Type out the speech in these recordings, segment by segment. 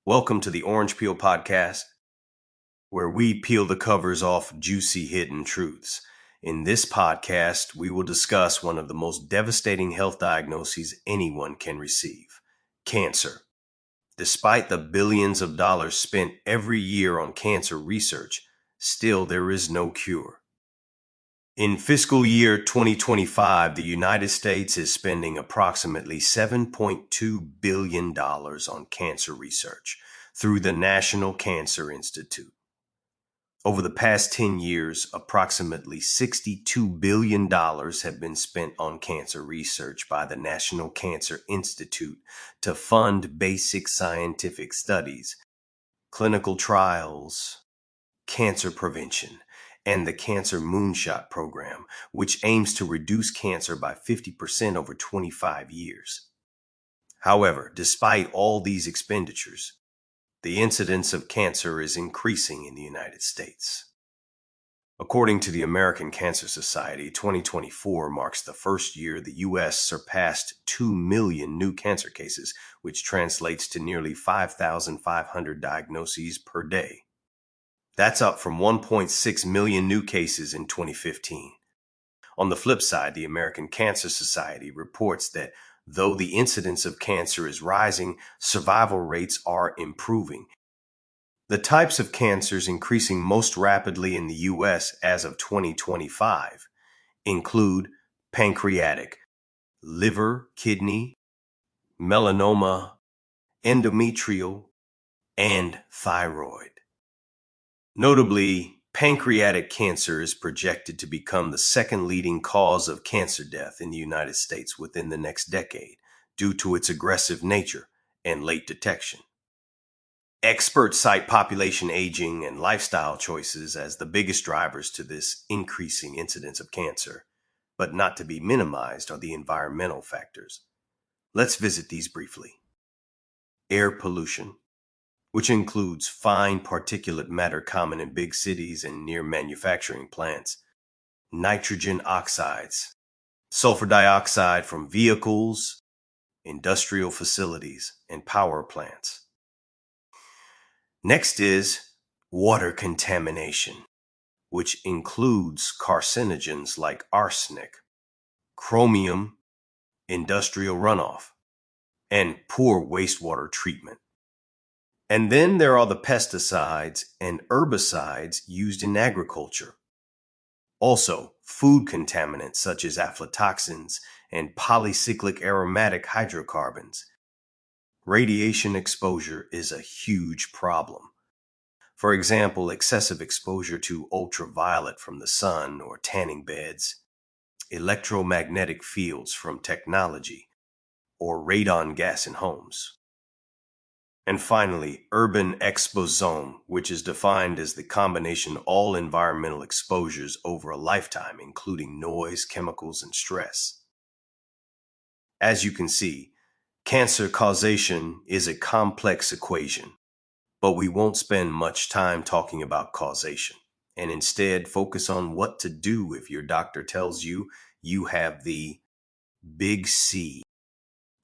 Welcome to the Orange Peel Podcast, where we peel the covers off juicy hidden truths. In this podcast, we will discuss one of the most devastating health diagnoses anyone can receive: cancer. Despite the billions of dollars spent every year on cancer research, still there is no cure. In fiscal year 2025, the United States is spending approximately $7.2 billion on cancer research through the National Cancer Institute. Over the past 10 years, approximately $62 billion have been spent on cancer research by the National Cancer Institute to fund basic scientific studies, clinical trials, cancer prevention, and the Cancer Moonshot program, which aims to reduce cancer by 50% over 25 years. However, despite all these expenditures, the incidence of cancer is increasing in the United States. According to the American Cancer Society, 2024 marks the first year the U.S. surpassed 2 million new cancer cases, which translates to nearly 5,500 diagnoses per day. That's up from 1.6 million new cases in 2015. On the flip side, the American Cancer Society reports that though the incidence of cancer is rising, survival rates are improving. The types of cancers increasing most rapidly in the U.S. as of 2025 include pancreatic, liver, kidney, melanoma, endometrial, and thyroid. Notably, pancreatic cancer is projected to become the second leading cause of cancer death in the United States within the next decade due to its aggressive nature and late detection. Experts cite population aging and lifestyle choices as the biggest drivers to this increasing incidence of cancer, but not to be minimized are the environmental factors. Let's visit these briefly. Air pollution, which includes fine particulate matter common in big cities and near manufacturing plants, nitrogen oxides, sulfur dioxide from vehicles, industrial facilities, and power plants. Next is water contamination, which includes carcinogens like arsenic, chromium, industrial runoff, and poor wastewater treatment. And then there are the pesticides and herbicides used in agriculture. Also, food contaminants such as aflatoxins and polycyclic aromatic hydrocarbons. Radiation exposure is a huge problem. For example, excessive exposure to ultraviolet from the sun or tanning beds, electromagnetic fields from technology, or radon gas in homes. And finally, urban exposome, which is defined as the combination of all environmental exposures over a lifetime, including noise, chemicals, and stress. As you can see, cancer causation is a complex equation, but we won't spend much time talking about causation, and instead focus on what to do if your doctor tells you you have the big C.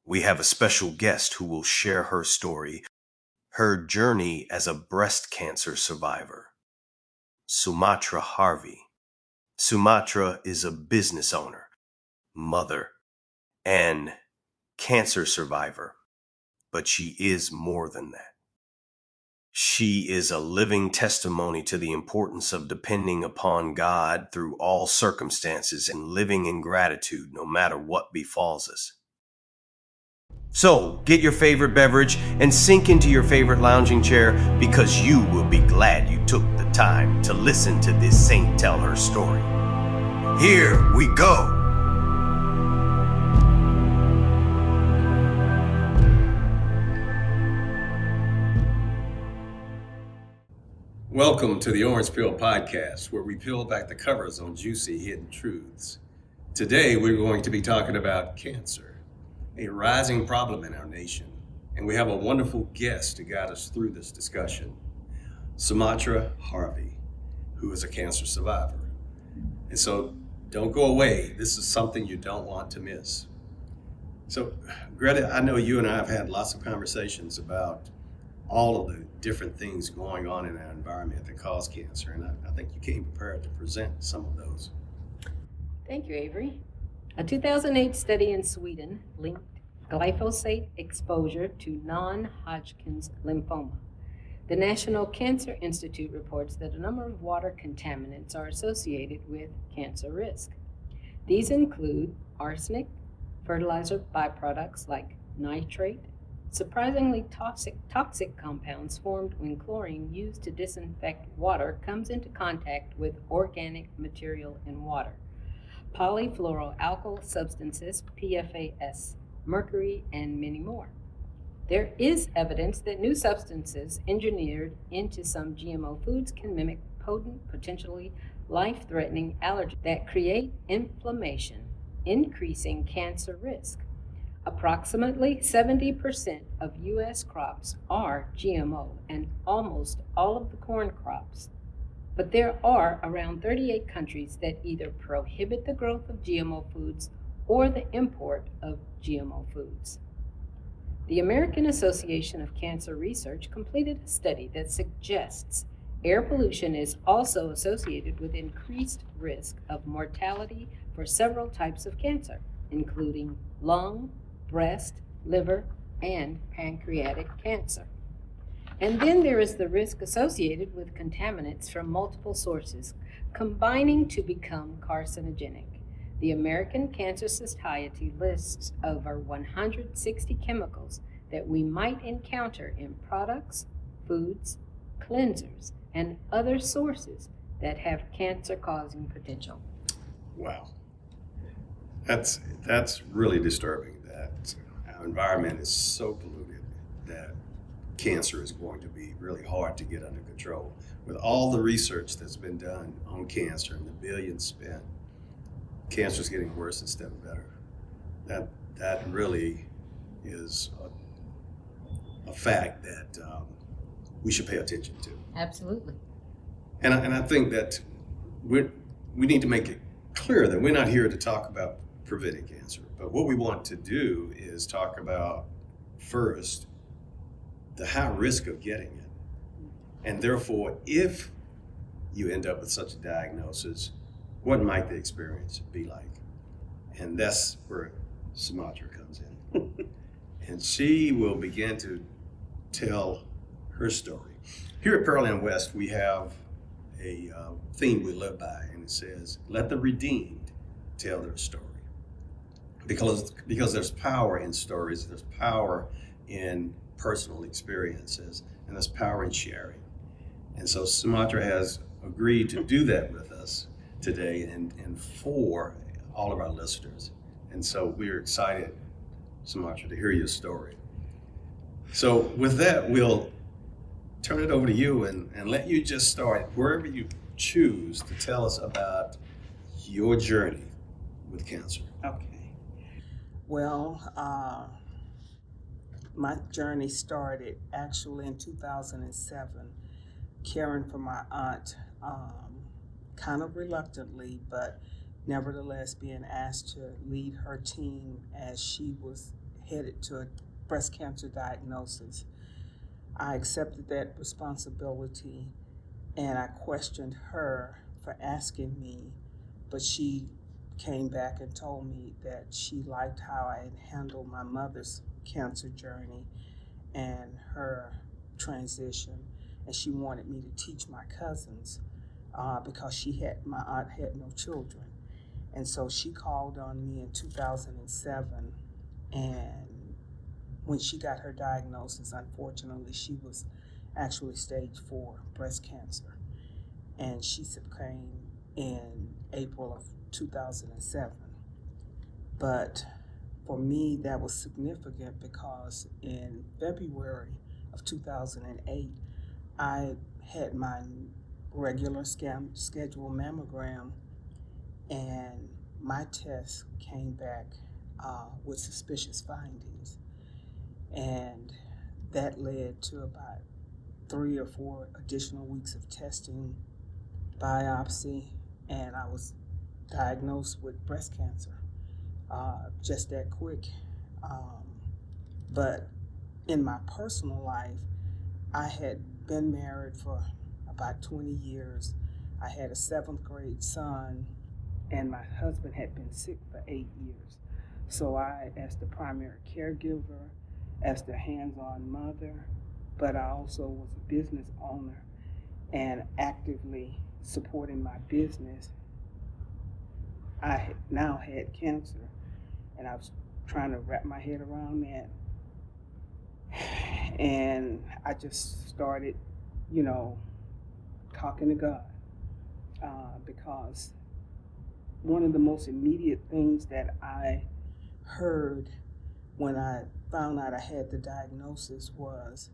We have a special guest who will share her story, her journey as a breast cancer survivor. Sumatra Harvey. Sumatra is a business owner, mother, and cancer survivor, but she is more than that. She is a living testimony to the importance of depending upon God through all circumstances and living in gratitude no matter what befalls us. So, get your favorite beverage and sink into your favorite lounging chair because you will be glad you took the time to listen to this saint tell her story. Here we go. Welcome to the Orange Peel Podcast, where we peel back the covers on juicy hidden truths. Today, we're going to be talking about cancer, a rising problem in our nation, and we have a wonderful guest to guide us through this discussion, Sumatra Harvey, who is a cancer survivor. And so don't go away. This is something you don't want to miss. So, Greta, I know you and I have had lots of conversations about all of the different things going on in our environment that cause cancer. And I think you came prepared to present some of those. Thank you, Avery. A 2008 study in Sweden linked glyphosate exposure to non-Hodgkin's lymphoma. The National Cancer Institute reports that a number of water contaminants are associated with cancer risk. These include arsenic, fertilizer byproducts like nitrate, surprisingly toxic compounds formed when chlorine used to disinfect water comes into contact with organic material in water, polyfluoroalkyl substances, PFAS, mercury, and many more. There is evidence that new substances engineered into some GMO foods can mimic potent, potentially life-threatening allergens that create inflammation, increasing cancer risk. Approximately 70% of U.S. crops are GMO and almost all of the corn crops. But there are around 38 countries that either prohibit the growth of GMO foods or the import of GMO foods. The American Association of Cancer Research completed a study that suggests air pollution is also associated with increased risk of mortality for several types of cancer, including lung, breast, liver, and pancreatic cancer. And then there is the risk associated with contaminants from multiple sources combining to become carcinogenic. The American Cancer Society lists over 160 chemicals that we might encounter in products, foods, cleansers, and other sources that have cancer-causing potential. Wow. That's really disturbing that our environment is so polluted that cancer is going to be really hard to get under control. With all the research that's been done on cancer and the billions spent, cancer is getting worse instead of better. That really is a fact that we should pay attention to. Absolutely. And I think that we need to make it clear that we're not here to talk about preventing cancer, but what we want to do is talk about first the high risk of getting it. And therefore, if you end up with such a diagnosis, what might the experience be like? And that's where Sumatra comes in. And she will begin to tell her story. Here at Pearland West, we have a theme we live by, and it says, let the redeemed tell their story. Because there's power in stories, there's power in personal experiences, and there's power in sharing. And so Sumatra has agreed to do that with us today and for all of our listeners. And so we're excited, Sumatra, to hear your story. So with that, we'll turn it over to you and let you just start wherever you choose to tell us about your journey with cancer. Okay. Well, my journey started actually in 2007, caring for my aunt, kind of reluctantly, but nevertheless being asked to lead her team as she was headed to a breast cancer diagnosis. I accepted that responsibility and I questioned her for asking me, but she came back and told me that she liked how I had handled my mother's cancer journey and her transition, and she wanted me to teach my cousins because my aunt had no children. And so she called on me in 2007, and when she got her diagnosis, unfortunately, she was actually stage 4 breast cancer, and she succumbed in April of 2007. But for me, that was significant because in February of 2008, I had my regular scheduled mammogram, and my test came back with suspicious findings. And that led to about 3 or 4 additional weeks of testing, biopsy, and I was diagnosed with breast cancer. Just that quick. But in my personal life, I had been married for about 20 years. I had a seventh grade son, and my husband had been sick for 8 years. So I, as the primary caregiver, as the hands-on mother, but I also was a business owner and actively supporting my business. I had now had cancer, and I was trying to wrap my head around that. And I just started, you know, talking to God, because one of the most immediate things that I heard when I found out I had the diagnosis was,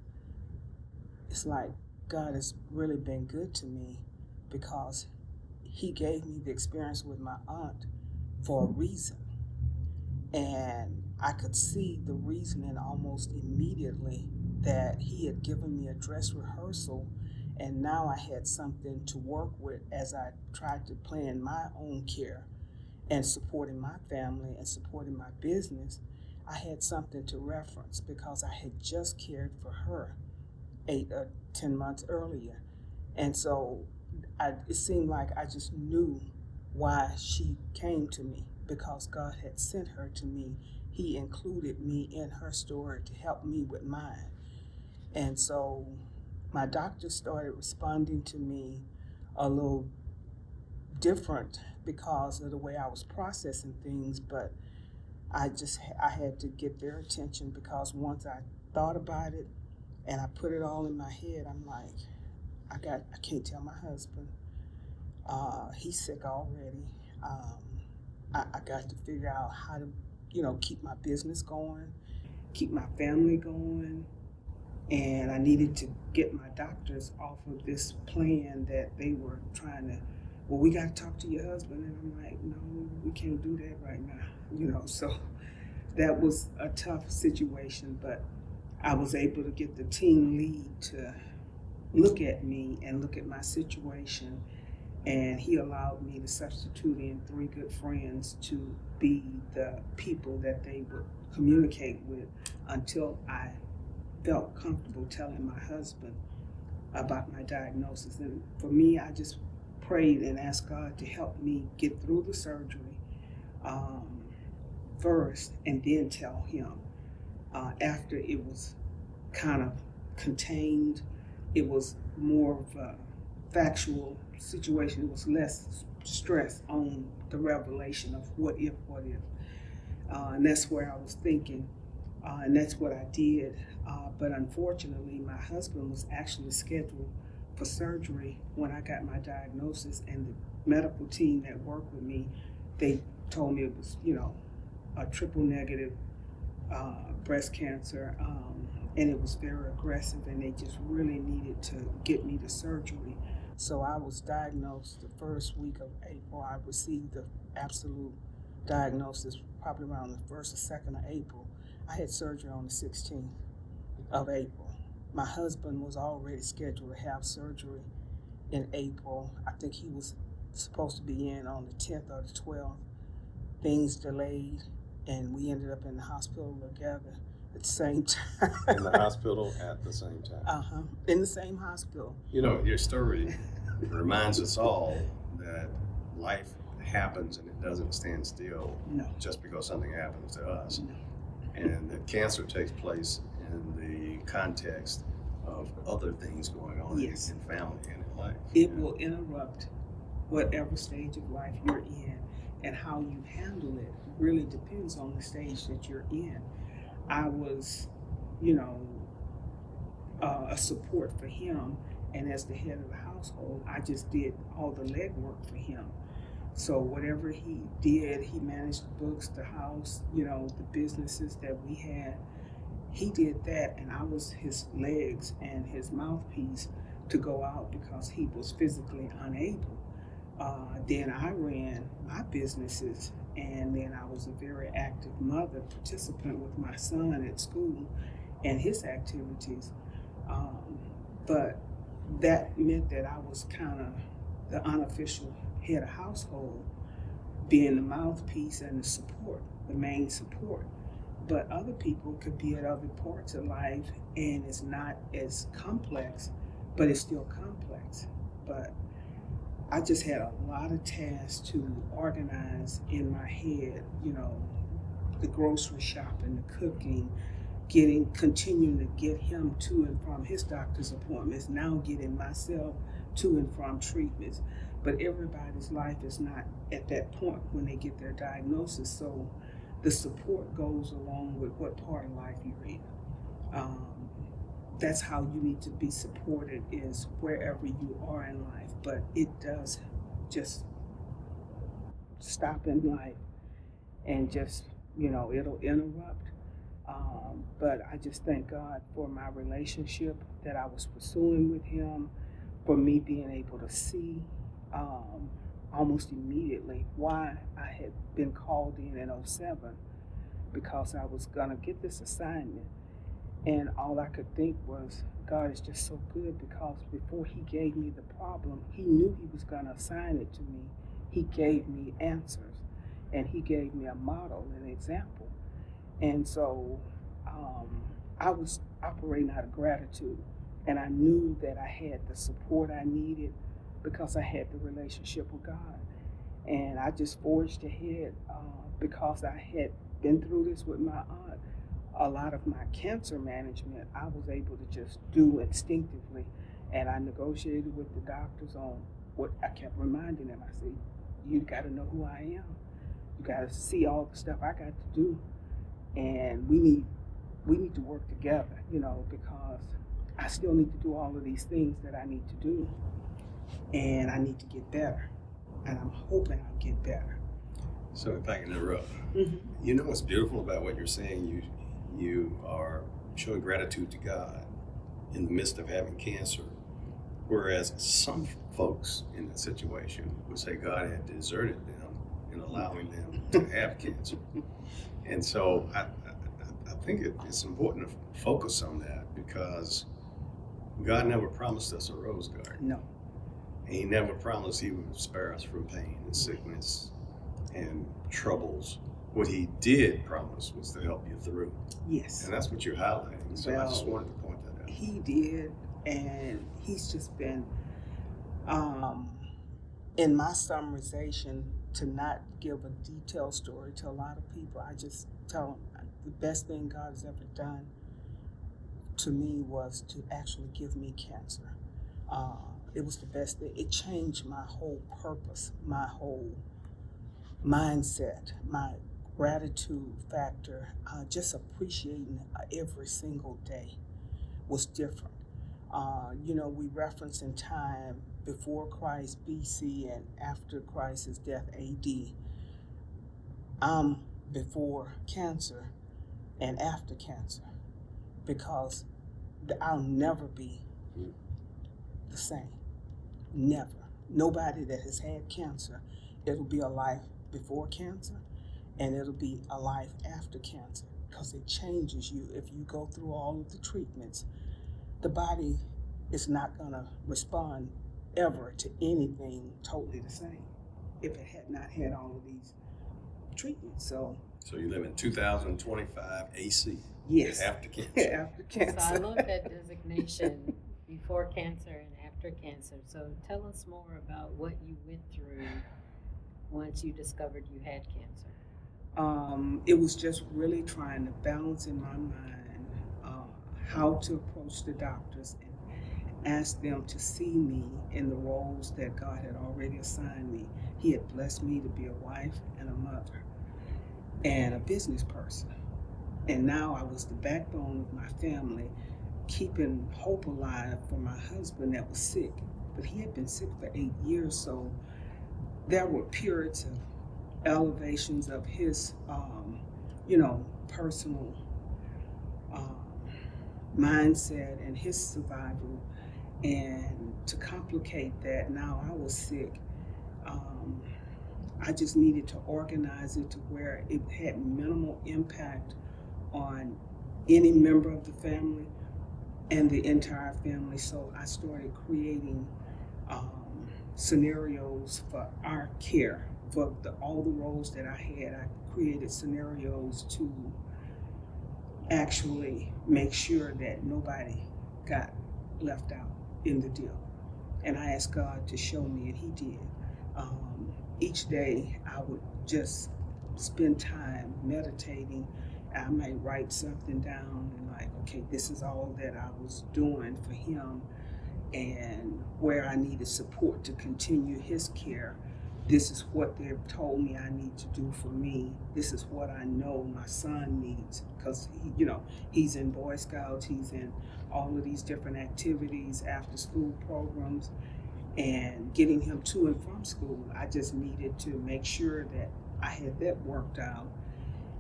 it's like God has really been good to me, because He gave me the experience with my aunt for a reason. And I could see the reasoning almost immediately, that He had given me a dress rehearsal, and now I had something to work with as I tried to plan my own care and supporting my family and supporting my business. I had something to reference because I had just cared for her 8 or 10 months earlier. And so it seemed like I just knew why she came to me, because God had sent her to me. He included me in her story to help me with mine. And so my doctor started responding to me a little different because of the way I was processing things, but I had to get their attention, because once I thought about it and I put it all in my head, I'm like, I can't tell my husband. He's sick already. Um, I got to figure out how to, keep my business going, keep my family going, and I needed to get my doctors off of this plan that they were trying to. Well, we got to talk to your husband, and I'm like, no, we can't do that right now. So that was a tough situation, but I was able to get the team lead to look at me and look at my situation, and he allowed me to substitute in three good friends to be the people that they would communicate with until I felt comfortable telling my husband about my diagnosis. And for me, I just prayed and asked God to help me get through the surgery um, first, and then tell him. After it was kind of contained, it was more of a factual situation. It was less stress on the revelation of what if. And that's where I was thinking, and that's what I did. But unfortunately, my husband was actually scheduled for surgery when I got my diagnosis, and the medical team that worked with me, they told me it was, a triple negative breast cancer, and it was very aggressive, and they just really needed to get me to surgery. So I was diagnosed the first week of April. I received the absolute diagnosis probably around the 1st or 2nd of April. I had surgery on the 16th of April. My husband was already scheduled to have surgery in April. I think he was supposed to be in on the 10th or the 12th. Things delayed, and we ended up in the hospital together at the same time. In the hospital at the same time. In the same hospital. Your story reminds us all that life happens and it doesn't stand still just because something happens to us. No. And that cancer takes place in the context of other things going on in family and in life. It will interrupt whatever stage of life you're in, and how you handle it really depends on the stage that you're in. I was, a support for him, and as the head of the household, I just did all the legwork for him. So whatever he did, he managed the books, the house, the businesses that we had. He did that, and I was his legs and his mouthpiece to go out because he was physically unable. Then I ran my businesses, and then I was a very active mother, participant with my son at school and his activities. But that meant that I was kind of the unofficial head of household, being the mouthpiece and the support, the main support. But other people could be at other parts of life and it's not as complex, but it's still complex. But I just had a lot of tasks to organize in my head, the grocery shopping, the cooking, continuing to get him to and from his doctor's appointments, now getting myself to and from treatments. But everybody's life is not at that point when they get their diagnosis, so the support goes along with what part of life you're in. That's how you need to be supported, is wherever you are in life. But it does just stop in life and just, it'll interrupt. But I just thank God for my relationship that I was pursuing with him, for me being able to see almost immediately why I had been called in 07, because I was going to get this assignment. And all I could think was, God is just so good, because before he gave me the problem, he knew he was going to assign it to me. He gave me answers, and he gave me a model, an example. And so I was operating out of gratitude, and I knew that I had the support I needed because I had the relationship with God. And I just forged ahead because I had been through this with my aunt. A lot of my cancer management I was able to just do instinctively, and I negotiated with the doctors on what I kept reminding them. I said, you got to know who I am. You got to see all the stuff I got to do, and we need to work together, because I still need to do all of these things that I need to do, and I need to get better, and I'm hoping I'll get better. So if I can interrupt, Mm-hmm. What's beautiful about what you're saying? You are showing gratitude to God in the midst of having cancer, whereas some folks in that situation would say God had deserted them in allowing them to have cancer. And so I think it's important to focus on that, because God never promised us a rose garden. No. And he never promised he would spare us from pain and sickness and troubles. What he did promise was to help you through. Yes. And that's what you're highlighting. So I just wanted to point that out. He did, and he's just been, in my summarization, to not give a detailed story to a lot of people, I just tell them the best thing God has ever done to me was to actually give me cancer. It was the best thing. It changed my whole purpose, my whole mindset, my gratitude factor, just appreciating every single day was different. We reference in time before Christ, BC, and after Christ's death, AD. I'm before cancer and after cancer, because I'll never be the same. Never. Nobody that has had cancer, it'll be a life before cancer, and it'll be a life after cancer, because it changes you. If you go through all of the treatments, the body is not going to respond ever to anything totally the same if it had not had all of these treatments. So you live in 2025 AC. Yes. After cancer. After cancer. So I love that designation, before cancer and after cancer. So tell us more about what you went through once you discovered you had cancer. It was just really trying to balance in my mind how to approach the doctors and ask them to see me in the roles that God had already assigned me. He had blessed me to be a wife and a mother and a business person. And now I was the backbone of my family, keeping hope alive for my husband that was sick. But he had been sick for 8 years, so there were periods of elevations of his, personal mindset and his survival. And to complicate that, now I was sick. I just needed to organize it to where it had minimal impact on any member of the family and the entire family. So I started creating scenarios for our care, for all the roles that I had. I created scenarios to actually make sure that nobody got left out in the deal. And I asked God to show me, and He did. Each day I would just spend time meditating. I might write something down and like, okay, this is all that I was doing for him and where I needed support to continue his care. This is what they've told me I need to do for me. This is what I know my son needs because he's in Boy Scouts, he's in all of these different activities, after school programs, and getting him to and from school. I just needed to make sure that I had that worked out.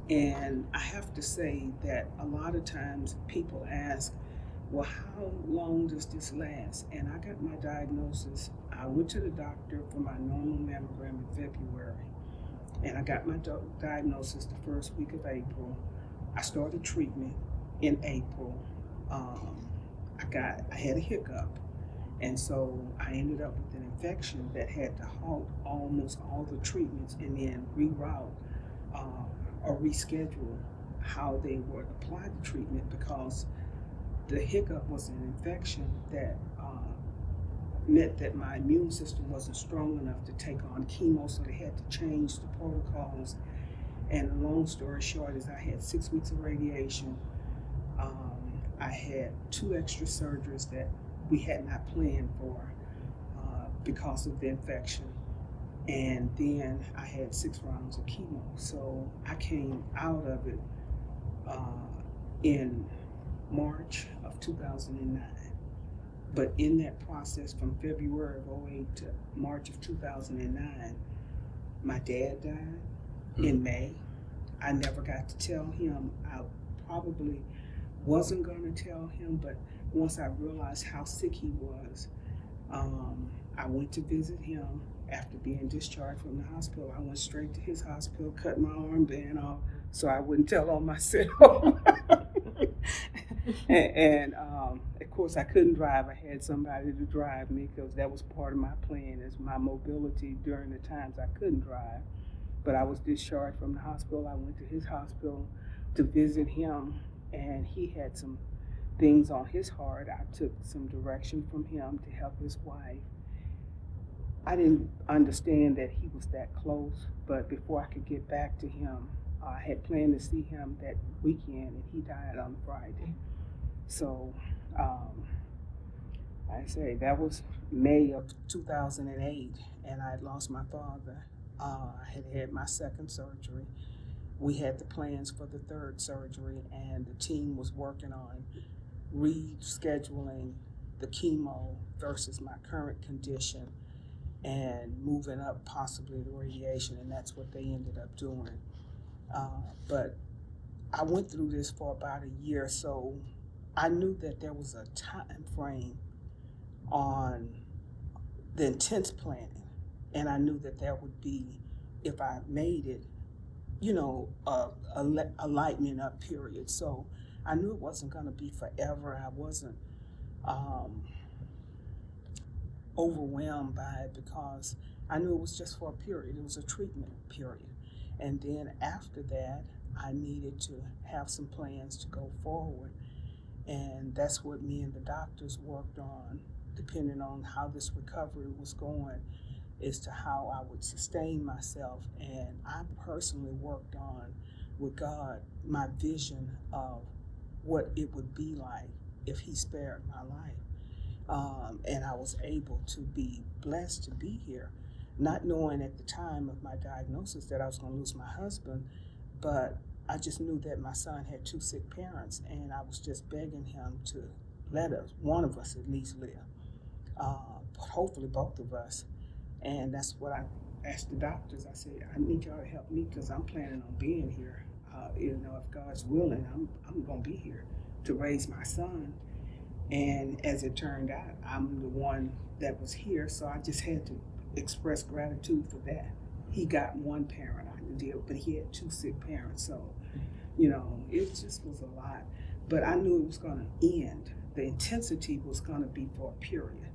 And I have to say that a lot of times people ask, well, how long does this last? And I got my diagnosis. I went to the doctor for my normal mammogram in February, and I got my diagnosis the first week of April. I started treatment in April. I had a hiccup, and so I ended up with an infection that had to halt almost all the treatments and then reroute or reschedule how they would apply the treatment because the hiccup was an infection that meant that my immune system wasn't strong enough to take on chemo, so they had to change the protocols. And the long story short is I had 6 weeks of radiation. I had 2 extra surgeries that we had not planned for because of the infection. And then I had 6 rounds of chemo. So I came out of it in March of 2009. But in that process from February of 2008 to March of 2009, my dad died in May. I never got to tell him. I probably wasn't going to tell him, but once I realized how sick he was, I went to visit him after being discharged from the hospital. I went straight to his hospital, cut my armband off so I wouldn't tell on myself. and of course, I couldn't drive. I had somebody to drive me because that was part of my plan, is my mobility during the times I couldn't drive. But I was discharged from the hospital. I went to his hospital to visit him, and he had some things on his heart. I took some direction from him to help his wife. I didn't understand that he was that close, but before I could get back to him, I had planned to see him that weekend, and he died on Friday. So, I say that was May of 2008, and I had lost my father. I had had my second surgery. We had the plans for the third surgery, and the team was working on rescheduling the chemo versus my current condition and moving up possibly the radiation, and that's what they ended up doing. But I went through this for about a year, so I knew that there was a time frame on the intense planning, and I knew that there would be, if I made it, a lightening up period. So I knew it wasn't going to be forever. I wasn't overwhelmed by it because I knew it was just for a period. It was a treatment period. And then after that, I needed to have some plans to go forward. And that's what me and the doctors worked on, depending on how this recovery was going, as to how I would sustain myself. And I personally worked on, with God, my vision of what it would be like if He spared my life. And I was able to be blessed to be here, not knowing at the time of my diagnosis that I was going to lose my husband, but I just knew that my son had 2 sick parents, and I was just begging him to let us, one of us at least, live. Hopefully both of us. And that's what I asked the doctors. I said, I need y'all to help me because I'm planning on being here. If God's willing, I'm going to be here to raise my son. And as it turned out, I'm the one that was here, so I just had to express gratitude for that. He got one parent I could deal with, but he had 2 sick parents, so it just was a lot. But I knew it was going to end. The intensity was going to be for a period,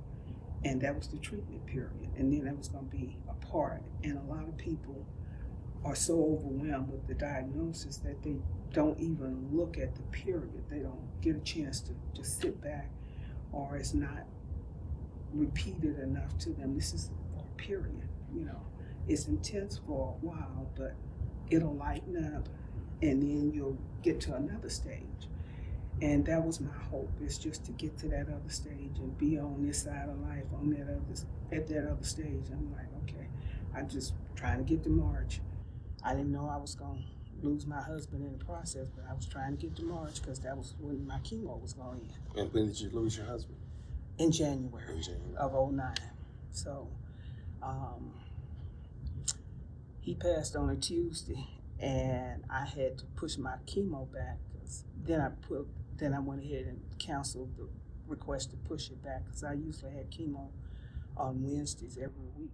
and that was the treatment period, and then that was going to be a part. And a lot of people are so overwhelmed with the diagnosis that they don't even look at the period. They don't get a chance to just sit back, or it's not repeated enough to them. This is a period, you know. It's intense for a while, but it'll lighten up, and then you'll get to another stage. And that was my hope, is just to get to that other stage and be on this side of life, at that other stage. I'm like, okay, I'm just trying to get to March. I didn't know I was going to lose my husband in the process, but I was trying to get to March because that was when my chemo was going in. And when did you lose your husband? In January, of 2009. So he passed on a Tuesday, and I had to push my chemo back, because then I went ahead and canceled the request to push it back, because I usually had chemo on Wednesdays every week,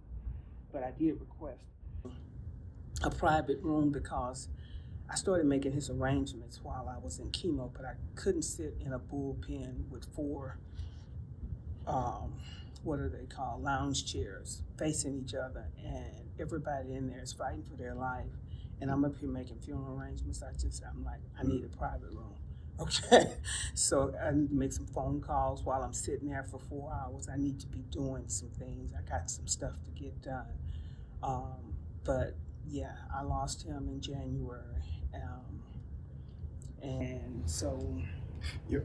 but I did request a private room because I started making his arrangements while I was in chemo, but I couldn't sit in a bullpen with four, what are they called, lounge chairs facing each other, and everybody in there is fighting for their life. And I'm up here making funeral arrangements. I'm like, I need a private room. Okay. So I need to make some phone calls while I'm sitting there for 4 hours. I need to be doing some things. I got some stuff to get done. But yeah, I lost him in January. And so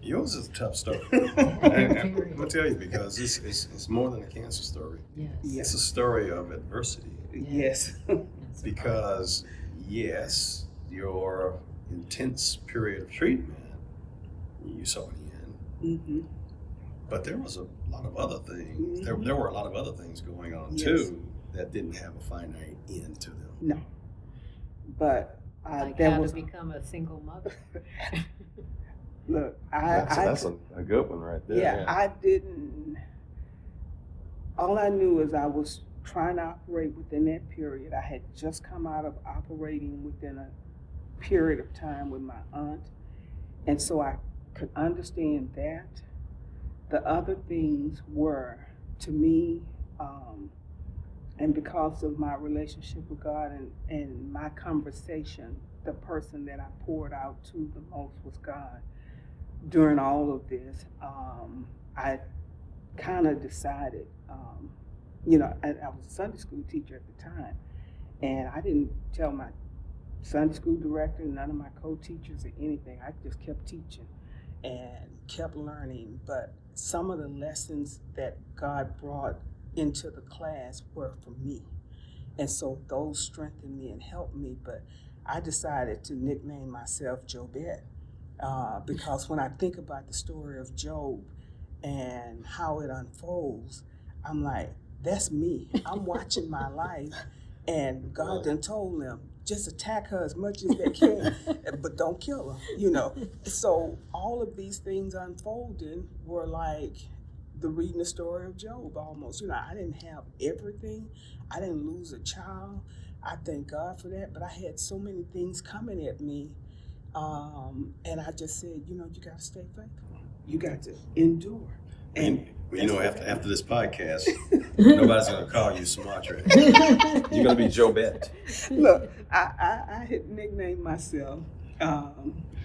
yours is a tough story. I'm gonna tell you, because it's more than a cancer story. Yes. It's a story of adversity. Yes. Because yes, your intense period of treatment, you saw the end. Mm-hmm. But there was a lot of other things. Mm-hmm. There were a lot of other things going on Yes. too that didn't have a finite end to them. No. But Like there how was to become a single mother. look. That's a good one right there. Yeah, I didn't. All I knew is I was trying to operate within that period. I had just come out of operating within a period of time with my aunt, and so I could understand that. The other things were, to me, and because of my relationship with God and my conversation, the person that I poured out to the most was God. During all of this, I kind of decided, I was a Sunday school teacher at the time, and I didn't tell my Sunday school director, none of my co-teachers or anything. I just kept teaching and kept learning. But some of the lessons that God brought into the class were for me. And so those strengthened me and helped me. But I decided to nickname myself Jobette, because when I think about the story of Job and how it unfolds, I'm like, that's me. I'm watching my life, and God done told them, just attack her as much as they can, but don't kill her, So all of these things unfolding were like reading the story of Job almost. I didn't have everything. I didn't lose a child. I thank God for that, but I had so many things coming at me. And I just said, you got to stay faithful. You got to endure. And after this podcast, nobody's going to call you Sumatra. You're going to be Jobette. Look, I had nicknamed myself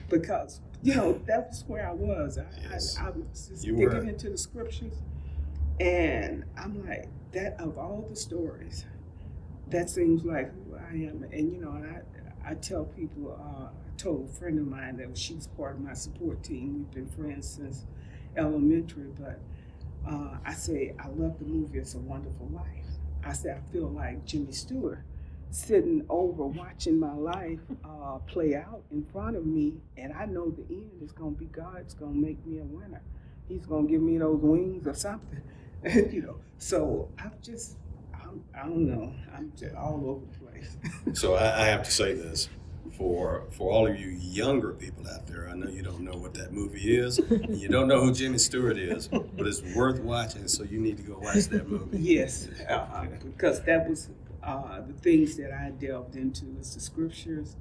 because, that's where I was. I was just digging into the scriptures, and I'm like, that of all the stories, that seems like who I am. And, I tell people, I told a friend of mine that she's part of my support team. We've been friends since elementary, but I say, I love the movie It's a Wonderful Life. I say, I feel like Jimmy Stewart sitting over watching my life play out in front of me, and I know the end is going to be God's going to make me a winner. He's going to give me those wings or something, So I don't know. I'm just all over the place. So I have to say this. For all of you younger people out there, I know you don't know what that movie is, and you don't know who Jimmy Stewart is, but it's worth watching, so you need to go watch that movie. Yes, because that was the things that I delved into is the scriptures,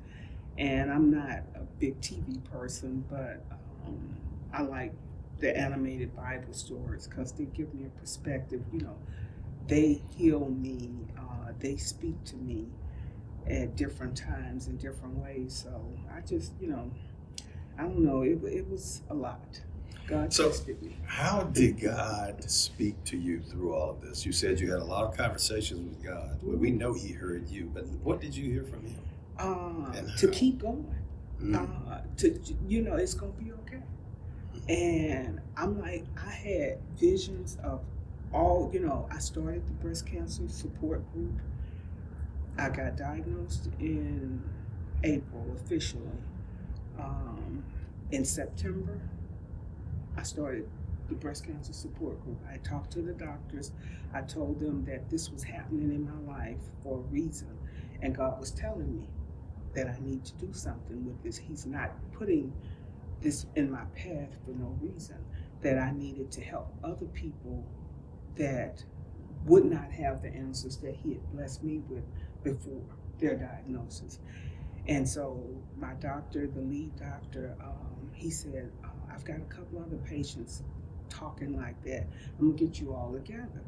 and I'm not a big TV person, but I like the animated Bible stories because they give me a perspective. They heal me, they speak to me. at different times in different ways. So I just, I don't know. It was a lot. God So, tested me. how did God speak to you through all of this? You said you had a lot of conversations with God. Well, we know He heard you, but what did you hear from Him? And To how? keep going. Mm. It's gonna be okay. And I'm like, I had visions of all. I started the breast cancer support group. I got diagnosed in April officially. Um, in September, I started the breast cancer support group. I talked to the doctors. I told them that this was happening in my life for a reason. And God was telling me that I need to do something with this. He's not putting this in my path for no reason. That I needed to help other people that would not have the answers that He had blessed me with before their diagnosis. And so my doctor, the lead doctor, he said, I've got a couple other patients talking like that. I'm gonna get you all together.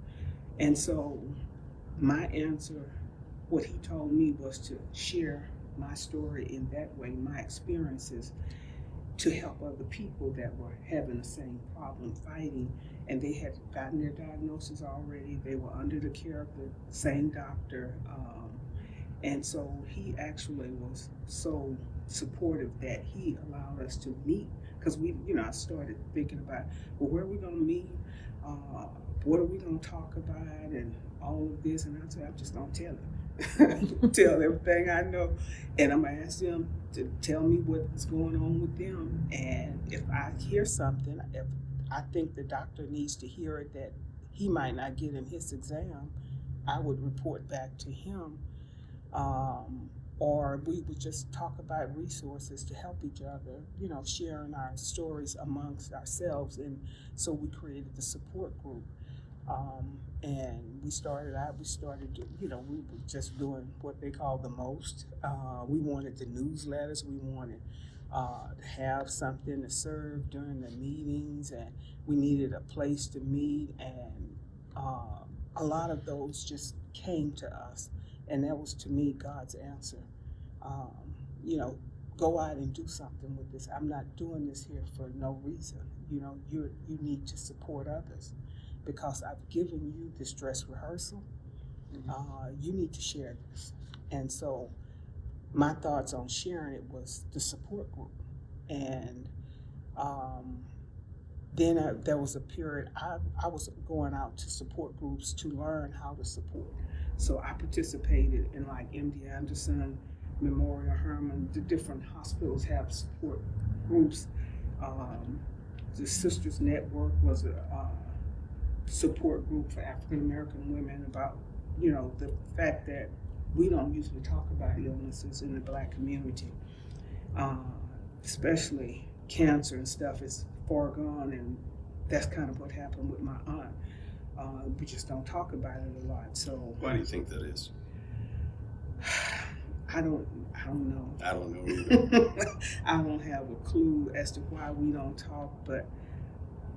And so my answer, what he told me was to share my story in that way, my experiences, to help other people that were having the same problem fighting, and they had gotten their diagnosis already. They were under the care of the same doctor. And so he actually was so supportive that he allowed us to meet, because I started thinking about, well, where are we going to meet? What are we going to talk about? And all of this. And I said, I'm just going to tell him, tell everything I know. And I'm going to ask them to tell me what's going on with them. And if I hear something, if I think the doctor needs to hear it that he might not get in his exam, I would report back to him, or we would just talk about resources to help each other, sharing our stories amongst ourselves. And so we created the support group. And we started out, we were just doing what they call the most. We wanted the newsletters, we wanted to have something to serve during the meetings, and we needed a place to meet. And a lot of those just came to us. And that was, to me, God's answer. Um, Go out and do something with this. I'm not doing this here for no reason. You need to support others, because I've given you this dress rehearsal. You need to share this. And so my thoughts on sharing it was the support group. And um, then there was a period I was going out to support groups to learn how to support. So I participated in like MD Anderson, Memorial Hermann. The different hospitals have support groups. Um, the Sisters Network was a support group for African American women about, the fact that we don't usually talk about illnesses in the Black community, uh, especially cancer and stuff. Is far gone, and that's kind of what happened with my aunt. We just don't talk about it a lot. So Why do you think that is? I don't know. I don't know either. I don't have a clue as to why we don't talk, but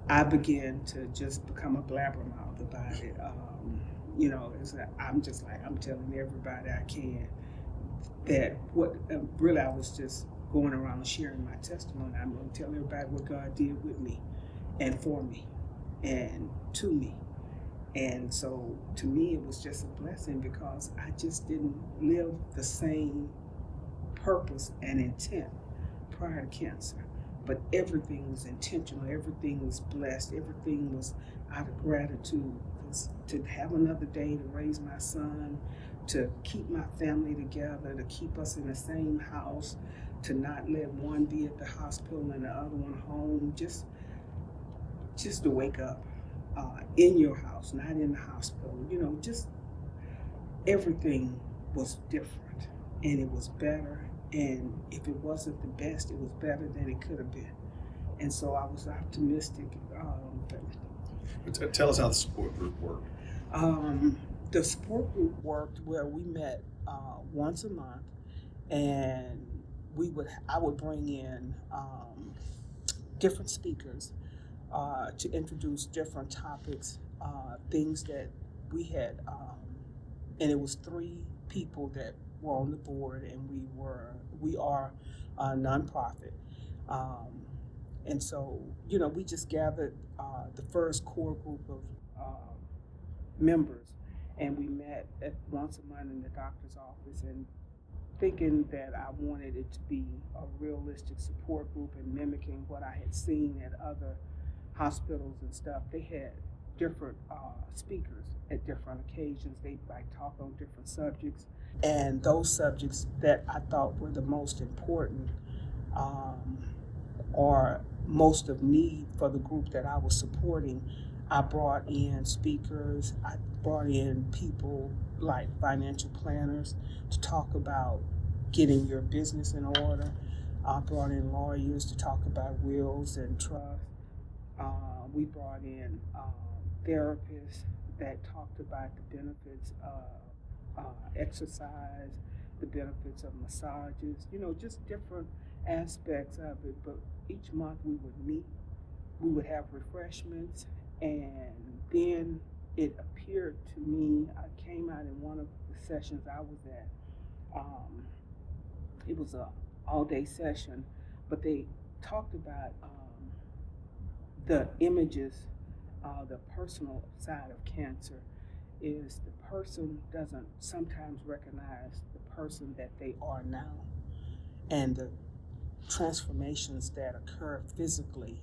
I began to just become a blabbermouth about it. I'm just like, I'm telling everybody I can that what really I was just going around sharing my testimony. I'm going to tell everybody what God did with me and for me and to me. And so to me, it was just a blessing, because I just didn't live the same purpose and intent prior to cancer. But everything was intentional, everything was blessed, everything was out of gratitude. To have another day to raise my son, to keep my family together, to keep us in the same house, to not let one be at the hospital and the other one home, just to wake up in your house, not in the hospital. Just everything was different, and it was better. And if it wasn't the best, it was better than it could have been. And so I was optimistic. Tell us how the support group worked. The support group worked where we met once a month, and I would bring in different speakers to introduce different topics, things that we had, and it was 3 people that were on the board, and we are a nonprofit. Um, and so, we just gathered the first core group of members, and we met at once a month in the doctor's office, and thinking that I wanted it to be a realistic support group and mimicking what I had seen at other hospitals and stuff. They had different speakers at different occasions. They like talk on different subjects, and those subjects that I thought were the most important um, or most of need for the group that I was supporting, I brought in speakers. I brought in people like financial planners to talk about getting your business in order. I brought in lawyers to talk about wills and trusts. We brought in therapists that talked about the benefits of exercise, the benefits of massages, just different aspects of it. But each month we would meet, we would have refreshments, and then it appeared to me, I came out in one of the sessions I was at. It was a all-day session, but they talked about the images, the personal side of cancer is the person doesn't sometimes recognize the person that they are now, and the transformations that occur physically,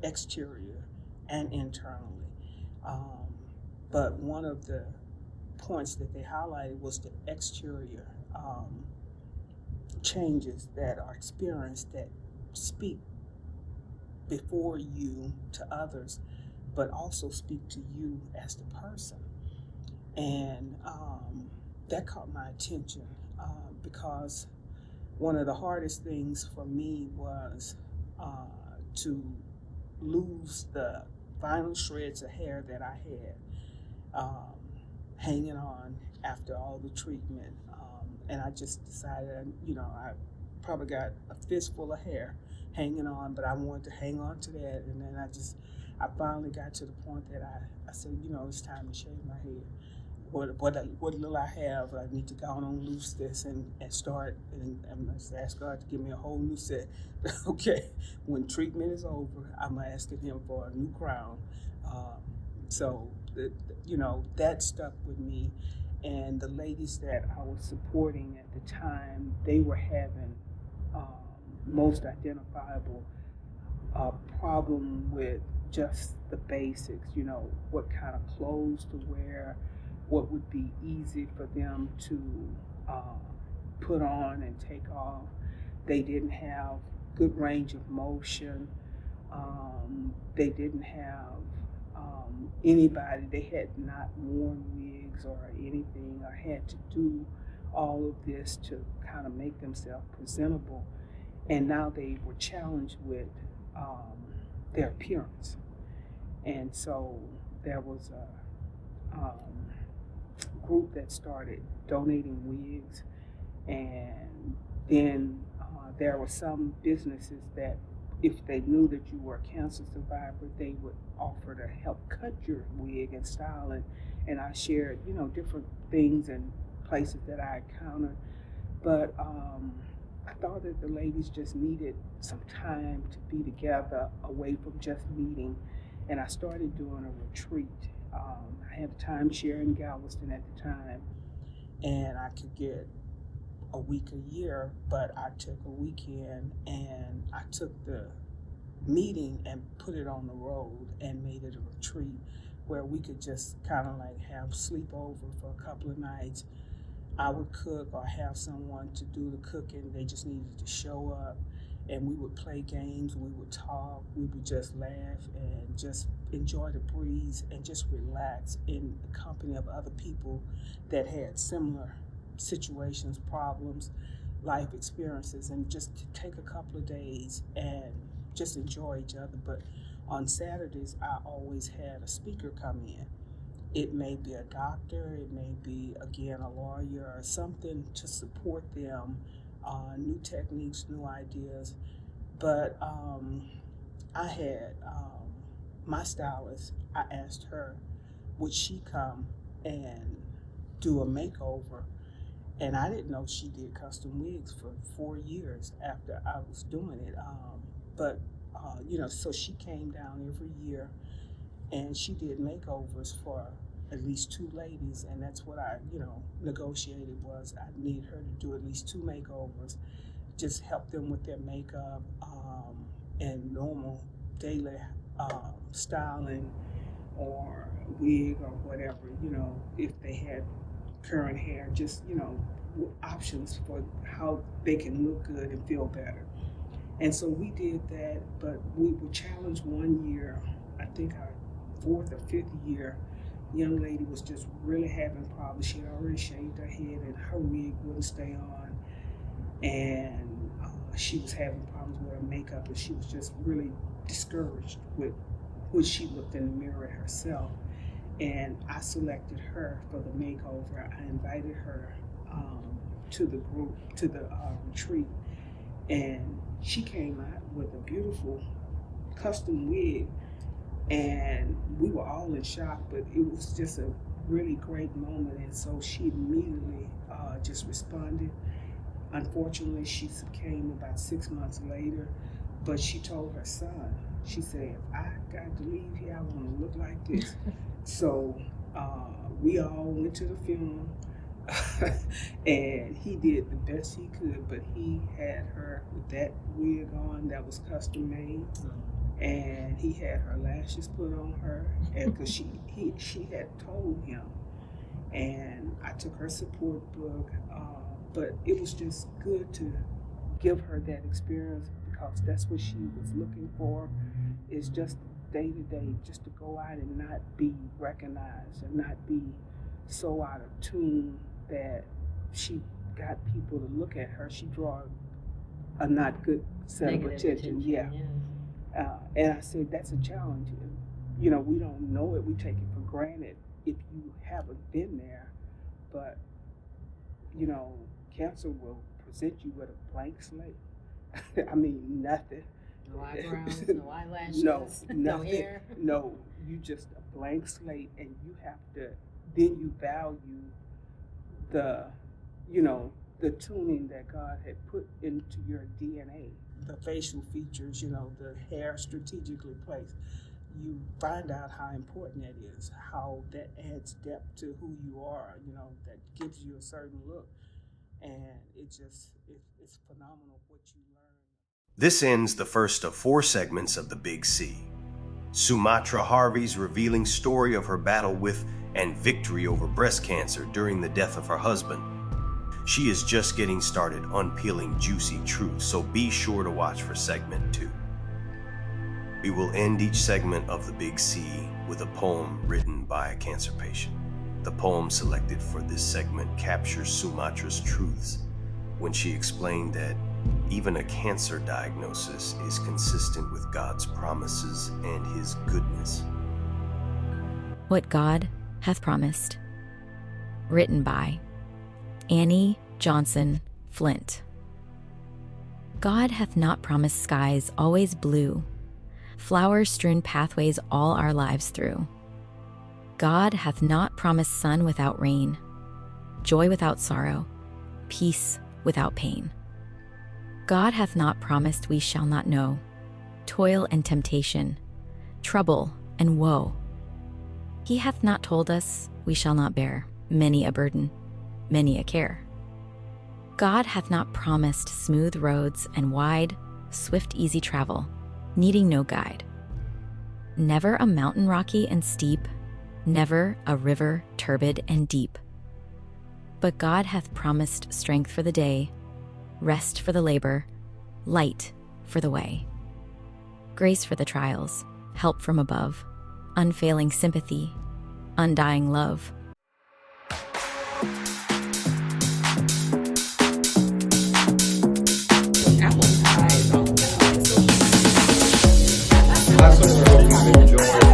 exterior and internally. Um, but one of the points that they highlighted was the exterior changes that are experienced that speak before you to others, but also speak to you as the person. And that caught my attention because one of the hardest things for me was to lose the final shreds of hair that I had hanging on after all the treatment. And I just decided, I probably got a fistful of hair hanging on, but I wanted to hang on to that. And then I finally got to the point that I said, it's time to shave my head. What little I have, I need to go on and loose this and start, and just ask God to give me a whole new set. Okay, when treatment is over, I'm asking Him for a new crown. So, that stuck with me. And the ladies that I was supporting at the time, they were having most identifiable problem with just the basics, what kind of clothes to wear, what would be easy for them to put on and take off. They didn't have good range of motion. They didn't have anybody, they had not worn wigs or anything, or had to do all of this to kind of make themselves presentable. And now they were challenged with their appearance. And so there was a group that started donating wigs, and then there were some businesses that if they knew that you were a cancer survivor, they would offer to help cut your wig and style it. And I shared, different things and places that I encountered. But I thought that the ladies just needed some time to be together away from just meeting. And I started doing a retreat. I had a timeshare in Galveston at the time, and I could get a week a year, but I took a weekend and I took the meeting and put it on the road and made it a retreat where we could just kind of like have sleepover for a couple of nights. I would cook or have someone to do the cooking. They just needed to show up, and we would play games, we would talk, we would just laugh and just enjoy the breeze and just relax in the company of other people that had similar situations, problems, life experiences, and just to take a couple of days and just enjoy each other. But on Saturdays, I always had a speaker come in. It may be a doctor, it may be, again, a lawyer or something to support them, new techniques, new ideas. But I had my stylist, I asked her, would she come and do a makeover And I didn't know she did custom wigs for 4 years after I was doing it. But so she came down every year, and she did makeovers for at least 2 ladies, and that's what I, negotiated was I need her to do at least 2 makeovers, just help them with their makeup and normal daily styling or wig or whatever, if they had current hair, just, options for how they can look good and feel better. And so we did that, but we were challenged one year, I think our 4th or 5th year, young lady was just really having problems. She had already shaved her head and her wig wouldn't stay on. And she was having problems with her makeup, and she was just really discouraged with when she looked in the mirror at herself. And I selected her for the makeover. I invited her to the group, to the retreat, and she came out with a beautiful custom wig, and we were all in shock, but it was just a really great moment. And so she immediately just responded. Unfortunately, she succumbed about 6 months later, but she told her son, she said, if I got to leave here, I want to look like this. So we all went to the funeral, and he did the best he could, but he had her with that wig on that was custom made, and he had her lashes put on her, and because she had told him, and I took her support book, but it was just good to give her that experience, because that's what she was looking for, is just day to day, just to go out and not be recognized and not be so out of tune that she got people to look at her. She draw a not good set of attention. Yeah. And I said, that's a challenge. We don't know it. We take it for granted if you haven't been there. But, cancer will present you with a blank slate. I mean, nothing. No eyebrows, no eyelashes, no hair. No, you just a blank slate, and you have to, then you value the tuning that God had put into your DNA. The facial features, the hair strategically placed. You find out how important that is, how that adds depth to who you are, that gives you a certain look. And it's phenomenal what you learn. This ends the first of 4 segments of the Big C. Sumatra Harvey's revealing story of her battle with and victory over breast cancer during the death of her husband. She is just getting started unpeeling juicy truths, so be sure to watch for segment 2. We will end each segment of the Big C with a poem written by a cancer patient. The poem selected for this segment captures Sumatra's truths when she explained that even a cancer diagnosis is consistent with God's promises and His goodness. What God Hath Promised. Written by Annie Johnson Flint. God hath not promised skies always blue, flower-strewn pathways all our lives through. God hath not promised sun without rain, joy without sorrow, peace without pain. God hath not promised we shall not know toil and temptation, trouble and woe. He hath not told us we shall not bear many a burden, many a care. God hath not promised smooth roads and wide, swift, easy travel, needing no guide. Never a mountain rocky and steep, never a river turbid and deep. But God hath promised strength for the day, rest for the labor, light for the way, grace for the trials, help from above, unfailing sympathy, undying love. Lots of enjoy